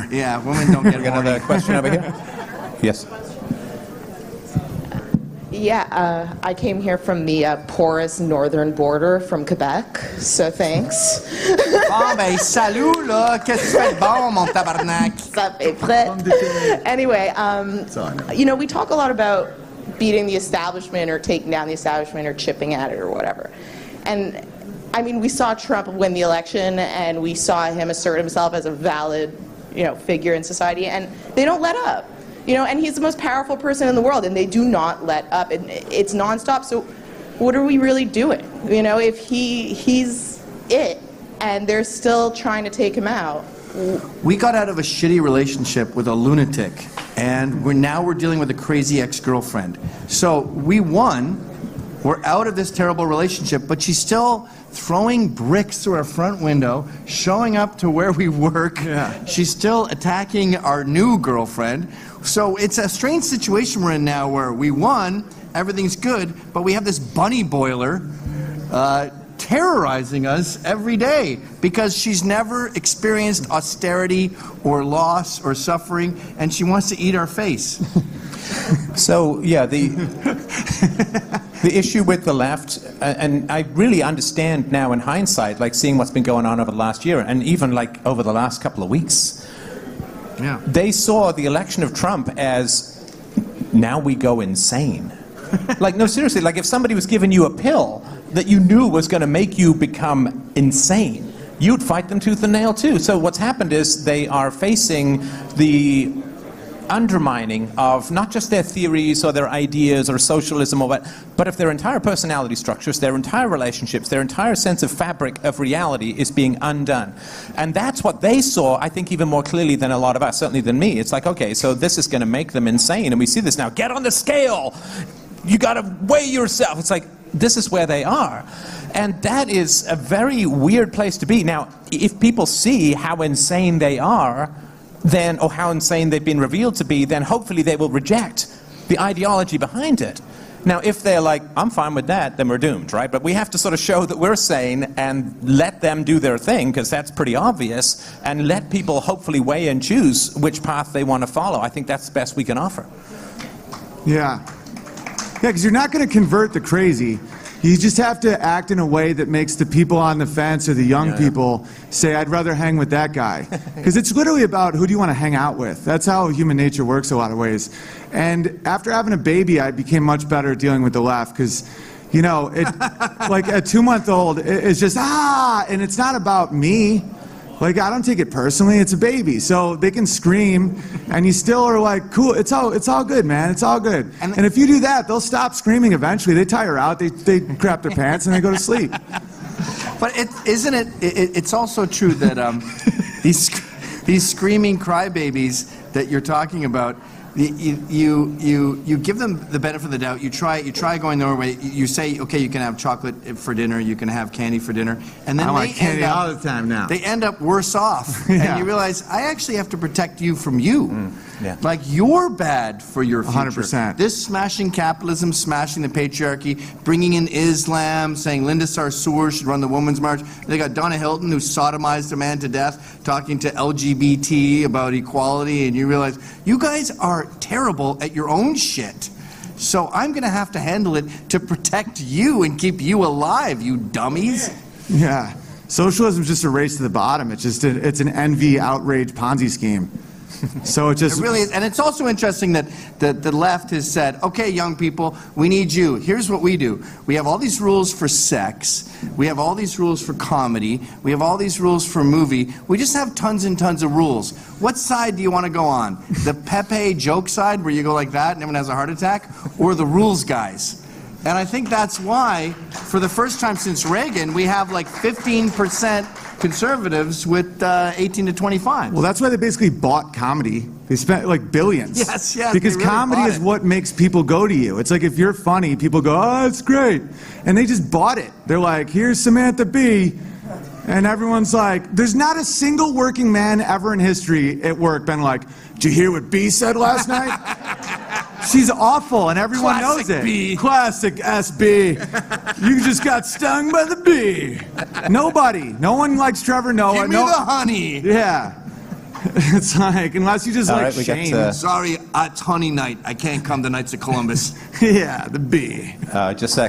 Yeah, women don't get We got horny. another question over here? Yes. Yeah, I came here from the porous northern border from Quebec, so thanks. Bon, ben, salut, là. Qu'est-ce que tu fais de bon, mon tabarnak? Ça fait prêt. Anyway, you know, we talk a lot about beating the establishment or taking down the establishment or chipping at it or whatever. And I mean, we saw Trump win the election and we saw him assert himself as a valid, you know, figure in society, and they don't let up. You know, and he's the most powerful person in the world, and they do not let up. It's nonstop. So, what are we really doing? You know, if he's it, and they're still trying to take him out. We got out of a shitty relationship with a lunatic, and we're dealing with a crazy ex-girlfriend. So we won. We're out of this terrible relationship, but she's still throwing bricks through our front window, showing up to where we work. Yeah. She's still attacking our new girlfriend. So it's a strange situation we're in now where we won, everything's good, but we have this bunny boiler terrorizing us every day because she's never experienced austerity or loss or suffering, and she wants to eat our face. So, yeah, the issue with the left, and I really understand now in hindsight, like seeing what's been going on over the last year, and even like over the last couple of weeks, yeah. They saw the election of Trump as, now we go insane. Like, no, seriously, like if somebody was giving you a pill that you knew was going to make you become insane, you'd fight them tooth and nail too. So what's happened is they are facing the undermining of not just their theories or their ideas or socialism or what, but of their entire personality structures, their entire relationships, their entire sense of fabric of reality is being undone. And that's what they saw, I think, even more clearly than a lot of us, certainly than me. It's like, okay, so this is going to make them insane, and we see this now. Get on the scale! You got to weigh yourself. It's like, this is where they are. And that is a very weird place to be. Now, if people see how insane they are, then, or how insane they've been revealed to be, then hopefully they will reject the ideology behind it. Now, if they're like, I'm fine with that, then we're doomed, right? But we have to sort of show that we're sane and let them do their thing, because that's pretty obvious, and let people hopefully weigh and choose which path they want to follow. I think that's the best we can offer. Yeah. Yeah, because you're not going to convert the crazy. You just have to act in a way that makes the people on the fence or the young people say, I'd rather hang with that guy. Because it's literally about who do you want to hang out with. That's how human nature works a lot of ways. And after having a baby, I became much better at dealing with the left because, you know, like a 2-month-old is just, and it's not about me. Like, I don't take it personally, it's a baby. So they can scream, and you still are like, cool, it's all good, man, it's all good. And if you do that, they'll stop screaming eventually. They tire out, they crap their pants, and they go to sleep. But it's also true that these screaming crybabies that you're talking about, you give them the benefit of the doubt. You try going their way. You say, okay, you can have chocolate for dinner, you can have candy for dinner, and then I want candy all the time now. They end up worse off, Yeah. and you realize I actually have to protect you from you. Yeah. Like you're bad for your future. 100%. This smashing capitalism, smashing the patriarchy, bringing in Islam, saying Linda Sarsour should run the Women's March. They got Donna Hilton, who sodomized a man to death, talking to LGBT about equality, and you realize you guys are terrible at your own shit. So I'm going to have to handle it to protect you and keep you alive, you dummies. Yeah. Socialism is just a race to the bottom. It's an envy, outrage, Ponzi scheme. So it just... It really is. And it's also interesting that the left has said, okay, young people, we need you. Here's what we do. We have all these rules for sex. We have all these rules for comedy. We have all these rules for movie. We just have tons and tons of rules. What side do you want to go on? The Pepe joke side, where you go like that and everyone has a heart attack? Or the rules guys? And I think that's why, for the first time since Reagan, we have like 15% conservatives with 18 to 25. Well, that's why they basically bought comedy. They spent like billions. Yes, Because they really comedy bought is it. what makes people go to you. It's like if you're funny, people go, oh, it's great. And they just bought it. They're like, here's Samantha Bee. And everyone's like, there's not a single working man ever in history at work been like, did you hear what Bee said last night? She's awful, and everyone Classic knows it. Bee. Classic SB. You just got stung by the bee. Nobody. No one likes Trevor Noah. Give me the honey. Yeah. It's like, unless you just All like right, we got, Shane. Sorry, it's honey night. I can't come to Knights of Columbus. Yeah, the B. Just a sec.